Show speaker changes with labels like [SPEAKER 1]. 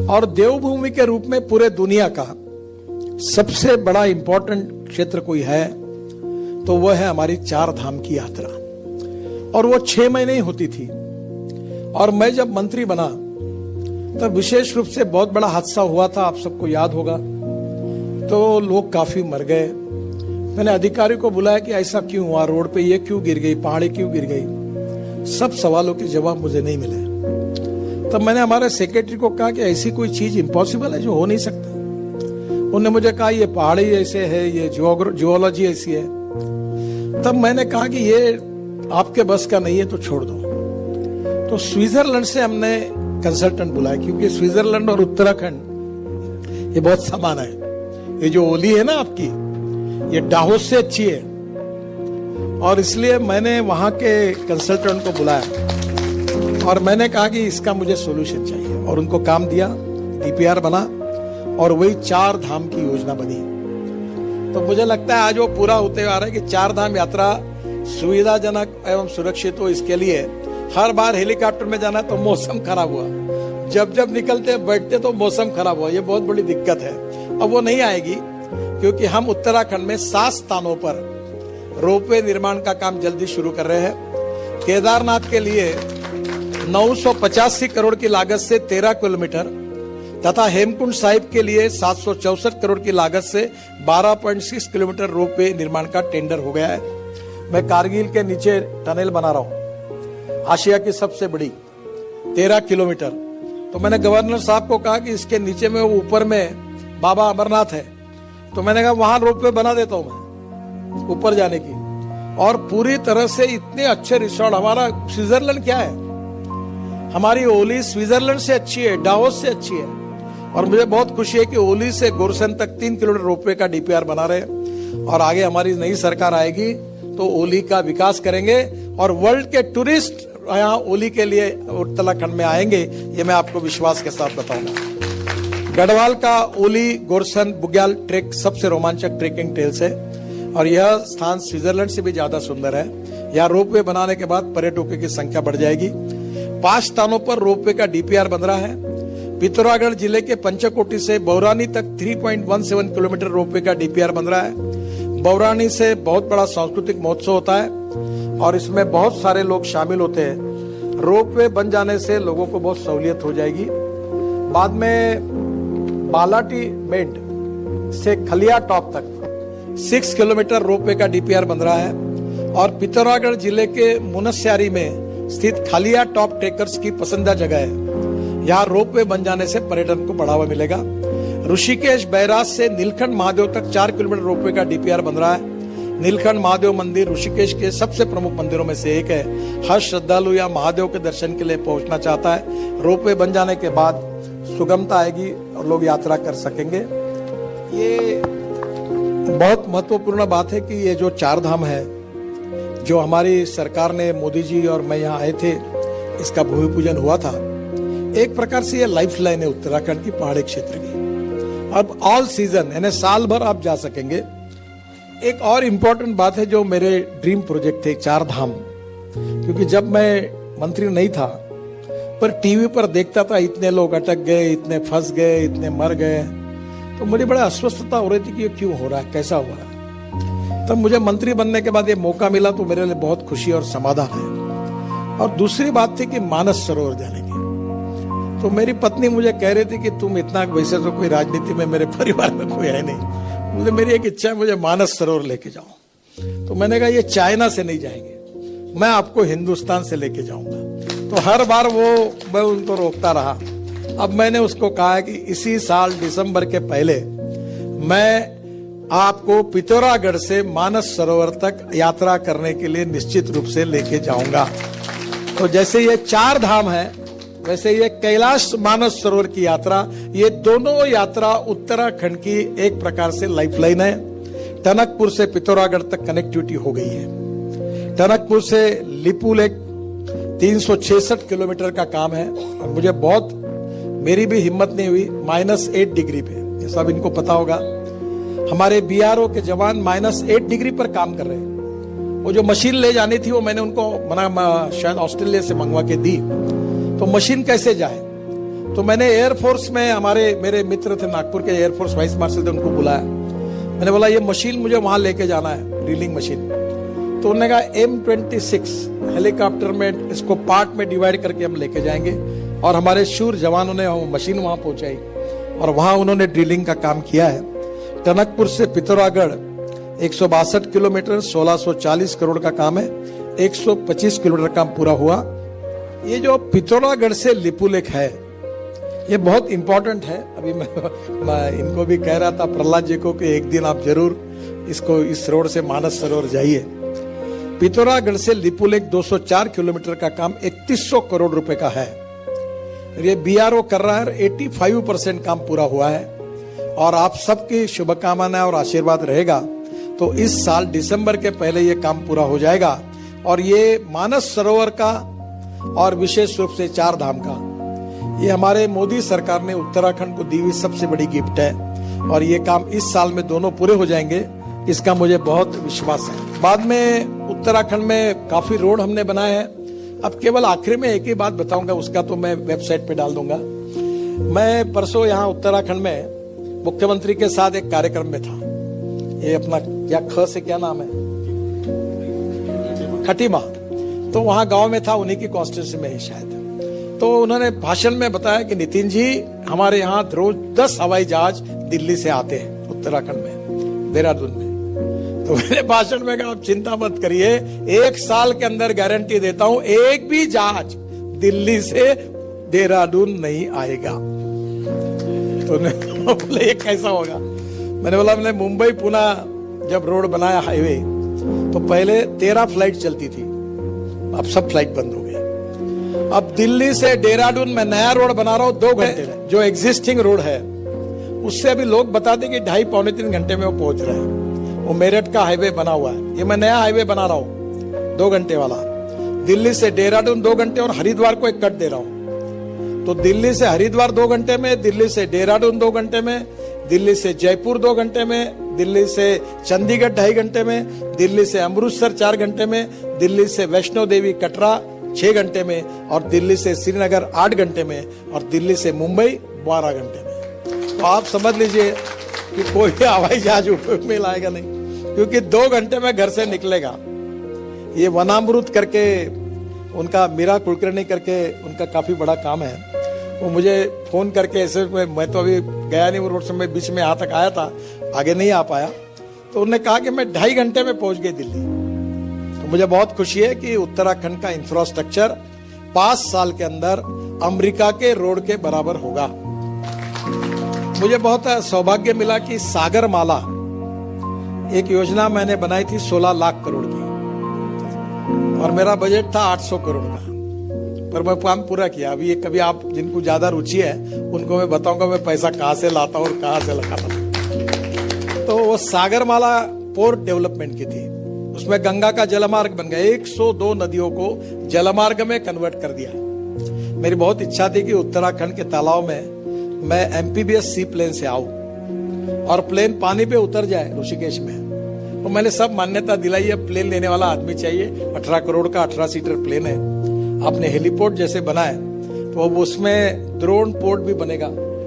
[SPEAKER 1] और देवभूमि के रूप में पूरे दुनिया का सबसे बड़ा इंपॉर्टेंट क्षेत्र कोई है तो वो है हमारी चार धाम की यात्रा। और वो 6 महीने ही होती थी। और मैं जब मंत्री बना तब विशेष रूप से बहुत बड़ा हादसा हुआ था, आप सबको याद होगा। तो लोग काफी मर गए। मैंने अधिकारी को बुलाया कि ऐसा क्यों हुआ, रोड पे ये क्यों गिर गई, पहाड़ी क्यों गिर गई। सब सवालों के जवाब मुझे नहीं मिले। तब मैंने हमारे सेक्रेटरी को कहा कि ऐसी कोई चीज इम्पॉसिबल है जो हो नहीं सकता। उन्होंने मुझे कहा ये पहाड़ी ऐसे है, ये जियोलॉजी ऐसी है। तब मैंने कहा कि ये आपके बस का नहीं है तो छोड़ दो। तो स्विट्जरलैंड से हमने कंसल्टेंट बुलाया, क्योंकि स्विट्जरलैंड और उत्तराखंड ये बहुत समान है। ये जो ओली है ना आपकी, ये डाहोस से अच्छी है। और इसलिए मैंने वहां के कंसल्टेंट को बुलाया और मैंने कहा कि इसका मुझे सॉल्यूशन चाहिए। और उनको काम दिया, डीपीआर बना और वही चार धाम की योजना बनी। तो मुझे लगता है आज वो पूरा होते आ रहा है कि चार धाम यात्रा सुविधाजनक एवं सुरक्षित हो। इसके लिए हर बार हेलीकॉप्टर में जाना तो मौसम खराब हुआ, जब निकलते बैठते तो मौसम खराब हुआ। ये बहुत बड़ी दिक्कत है। अब वो नहीं आएगी, क्योंकि हम उत्तराखंड में 7 स्थानों पर रोपवे निर्माण का काम जल्दी शुरू कर रहे हैं। केदारनाथ के लिए 985 करोड़ की लागत से 13 किलोमीटर तथा हेमकुंड साहिब के लिए 764 करोड़ की लागत से 12.6 किलोमीटर रोपवे निर्माण का टेंडर हो गया है। मैं कारगिल के नीचे टनल बना रहा हूं, आशिया की सबसे बड़ी 13 किलोमीटर। तो मैंने गवर्नर साहब को कहा कि इसके नीचे में ऊपर में बाबा अमरनाथ है, तो मैंने कहा वहां रोपवे बना देता हूं मैं ऊपर जाने की। और पूरी तरह से इतने अच्छे रिसोर्ट, हमारा स्विट्जरलैंड क्या है, हमारी ओली स्विट्जरलैंड से अच्छी है, डावोस से अच्छी है। और मुझे बहुत खुशी है कि ओली से गोरसन तक 3 किलोमीटर रोपवे का डीपीआर बना रहे। और आगे हमारी नई सरकार आएगी तो ओली का विकास करेंगे और वर्ल्ड के टूरिस्ट यहाँ ओली के लिए उत्तराखंड में आएंगे, ये मैं आपको विश्वास के साथ बताऊंगा। गढ़वाल का ओली गोरसन बुग्याल ट्रेक सबसे रोमांचक ट्रेकिंग ट्रेल्स है और यह स्थान स्विट्जरलैंड से भी ज्यादा सुंदर है। यहाँ रोपवे बनाने के बाद पर्यटकों की संख्या बढ़ जाएगी। 5 स्थानों पर रोपवे का डीपीआर बन रहा है। पिथौरागढ़ जिले के पंचकोटी से बौरानी तक 3.17 किलोमीटर रोपवे का डीपीआर बन रहा है। बौरानी से बहुत बड़ा सांस्कृतिक महोत्सव होता है और इसमें बहुत सारे लोग शामिल होते हैं। रोपवे बन जाने से लोगों को बहुत सहूलियत हो जाएगी। बाद में बालाटी मेंट से खलिया टॉप तक 6 किलोमीटर रोपवे का डीपीआर बन रहा है। और पिथौरागढ़ जिले के मुनस्यारी में स्थित खलिया टॉप ट्रेकर्स की पसंदीदा जगह है। यहाँ रोपवे बन जाने से पर्यटन को बढ़ावा मिलेगा। ऋषिकेश बैराज से नीलकंठ महादेव तक 4 किलोमीटर रोपवे का डीपीआर बन रहा है। नीलकंठ महादेव मंदिर ऋषिकेश के सबसे प्रमुख मंदिरों में से एक है। हर श्रद्धालु या महादेव के दर्शन के लिए पहुंचना चाहता है। रोपवे बन जाने के बाद सुगमता आएगी और लोग यात्रा कर सकेंगे। ये बहुत महत्वपूर्ण बात है कि ये जो चार धाम है, जो हमारी सरकार ने, मोदी जी और मैं यहाँ आए थे, इसका भूमि पूजन हुआ था। एक प्रकार से ये लाइफ लाइन है उत्तराखंड की पहाड़ी क्षेत्र की। अब ऑल सीजन यानी साल भर आप जा सकेंगे। एक और इम्पोर्टेंट बात है जो मेरे ड्रीम प्रोजेक्ट थे, चार धाम, क्योंकि जब मैं मंत्री नहीं था पर टीवी पर देखता था इतने लोग अटक गए, इतने फंस गए, इतने मर गए, तो मुझे बड़ा अस्वस्थता हो रही थी कि ये क्यों हो रहा है, कैसा हो रहा है। तब मुझे मंत्री बनने के बाद ये मौका मिला तो मेरे लिए बहुत खुशी और समाधान है। और दूसरी बात थी कि मानस सरोवर जाने की। तो मेरी पत्नी मुझे कह रही थी कि तुम इतना, वैसे तो कोई राजनीति में मेरे परिवार में कोई है नहीं, मुझे मेरी एक इच्छा है, मुझे मानस सरोवर लेके जाओ। तो मैंने कहा ये चाइना से नहीं जाएंगे, मैं आपको हिंदुस्तान से लेके जाऊंगा। तो हर बार मैं उनको रोकता रहा। अब मैंने उसको कहा कि इसी साल दिसंबर के पहले मैं आपको पिथौरागढ़ से मानस सरोवर तक यात्रा करने के लिए निश्चित रूप से लेके जाऊंगा। तो जैसे ये चार धाम है, वैसे ये कैलाश मानस सरोवर की यात्रा, ये दोनों यात्रा उत्तराखंड की एक प्रकार से लाइफलाइन है। टनकपुर से पिथौरागढ़ तक कनेक्टिविटी हो गई है। टनकपुर से लिपू लेक 366 किलोमीटर का काम है और मुझे मेरी भी हिम्मत नहीं हुई, -8 डिग्री पे, ये सब इनको पता होगा। हमारे बीआरओ के जवान -8 डिग्री पर काम कर रहे हैं। वो जो मशीन ले जानी थी वो मैंने उनको शायद ऑस्ट्रेलिया से मंगवा के दी। तो मशीन कैसे जाए, तो मैंने एयरफोर्स में मेरे मित्र थे नागपुर के, एयरफोर्स वाइस मार्शल थे, उनको बुलाया। मैंने बोला ये मशीन मुझे वहां लेके जाना है, ड्रिलिंग मशीन। तो उन्होंने कहा M26 हेलीकॉप्टर में इसको पार्ट में डिवाइड करके हम लेके जाएंगे। और हमारे शूर जवानों ने वो मशीन वहां पहुंचाई और वहां उन्होंने ड्रिलिंग का काम किया है। टनकपुर से पिथौरागढ़ 162 किलोमीटर, 1640 करोड़ का काम है। 125 किलोमीटर काम पूरा हुआ। ये जो पिथौरागढ़ से लिपुलेख है, ये बहुत इंपॉर्टेंट है। अभी मैं इनको भी कह रहा था, प्रहलाद जी को, कि एक दिन आप जरूर इस रोड से मानस सरोवर जाइए। पिथौरागढ़ से लिपुलेख 204 किलोमीटर का काम 3100 करोड़ रुपए का है। ये BRO कर रहा है, 85% काम पूरा हुआ है। और आप सबकी शुभकामनाएं और आशीर्वाद रहेगा तो इस साल दिसंबर के पहले ये काम पूरा हो जाएगा। और ये मानस सरोवर का और विशेष रूप से 4 धाम का, ये हमारे मोदी सरकार ने उत्तराखंड को दी हुई सबसे बड़ी गिफ्ट है। और ये काम इस साल में दोनों पूरे हो जाएंगे, इसका मुझे बहुत विश्वास है। बाद में उत्तराखंड में काफी रोड हमने बनाए हैं। अब केवल आखिर में एक ही बात बताऊंगा, उसका तो मैं वेबसाइट पे डाल दूंगा। मैं परसों यहाँ उत्तराखंड में मुख्यमंत्री के साथ एक कार्यक्रम में था। ये अपना क्या ख से क्या नाम है, खटीमा, तो वहां गांव में था, उन्हीं की कॉन्स्टिट्यूंसी में ही शायद। तो उन्होंने भाषण में बताया कि नितिन जी, हमारे यहाँ रोज 10 हवाई जहाज दिल्ली से आते हैं उत्तराखंड में, देहरादून में। तो मेरे भाषण में कहा, आप चिंता मत करिए, 1 साल के अंदर गारंटी देता हूं, एक भी जहाज दिल्ली से देहरादून नहीं आएगा। तो बोले ये कैसा होगा? मैंने बोला, हमने मुंबई पुणे जब रोड बनाया हाईवे, तो पहले 13 फ्लाइट चलती थी, अब सब फ्लाइट बंद हो गए। अब दिल्ली से देहरादून में नया रोड बना रहा हूं 2 घंटे में। जो एग्जिस्टिंग रोड है उससे अभी लोग बता दें कि 2.5-3 घंटे में वो पहुंच रहे हैं। वो मेरठ का हाईवे बना हुआ है, ये मैं नया हाईवे बना रहा हूं 2 घंटे वाला। दिल्ली से देहरादून 2 घंटे और हरिद्वार को एक कट दे रहा हूं। तो दिल्ली से हरिद्वार 2 घंटे में, दिल्ली से देहरादून 2 घंटे में, दिल्ली से जयपुर 2 घंटे में, दिल्ली से चंडीगढ़ 2.5 घंटे में, दिल्ली से अमृतसर 4 घंटे में, दिल्ली से वैष्णो देवी कटरा 6 घंटे में, और दिल्ली से श्रीनगर 8 घंटे में, और दिल्ली से मुंबई 12 घंटे में। तो आप समझ लीजिए कि कोई हवाई जहाज उपयोग में लाएगा नहीं, क्योंकि 2 घंटे में घर से निकलेगा। ये वनामृत करके उनका, मीरा कुलकर्णी करके उनका काफी बड़ा काम है। वो मुझे फोन करके ऐसे, मैं तो अभी गया नहीं वो रोड से, मैं बीच में यहाँ तक आया था, आगे नहीं आ पाया। तो उन्होंने कहा कि मैं 2.5 घंटे में पहुंच गई दिल्ली। तो मुझे बहुत खुशी है कि उत्तराखंड का इंफ्रास्ट्रक्चर 5 साल के अंदर अमेरिका के रोड के बराबर होगा। मुझे बहुत सौभाग्य मिला कि सागरमाला एक योजना मैंने बनाई थी 16 लाख करोड़ की, और मेरा बजट था 800 करोड़ का, पर मैं काम पूरा किया। अभी ये कभी आप जिनको ज्यादा रुचि है उनको मैं बताऊंगा मैं पैसा कहां से लाता हूं और कहां से लगाता हूं। तो वो सागरमाला पोर्ट डेवलपमेंट की थी, उसमें गंगा का जलमार्ग बन गया, 102 नदियों को जलमार्ग में कन्वर्ट कर दिया। मेरी बहुत इच्छा थी कि उत्तराखंड के तालाब में मैं MPBS सी प्लेन से आऊं और प्लेन पानी पे उतर जाए ऋषिकेश में। तो मैंने सब मान्यता दिलाई है, प्लेन लेने वाला आदमी चाहिए। 18 करोड़ का 18 सीटर प्लेन है। आपने हेलीपोर्ट जैसे बनाए तो अब उसमें ड्रोन पोर्ट भी बनेगा।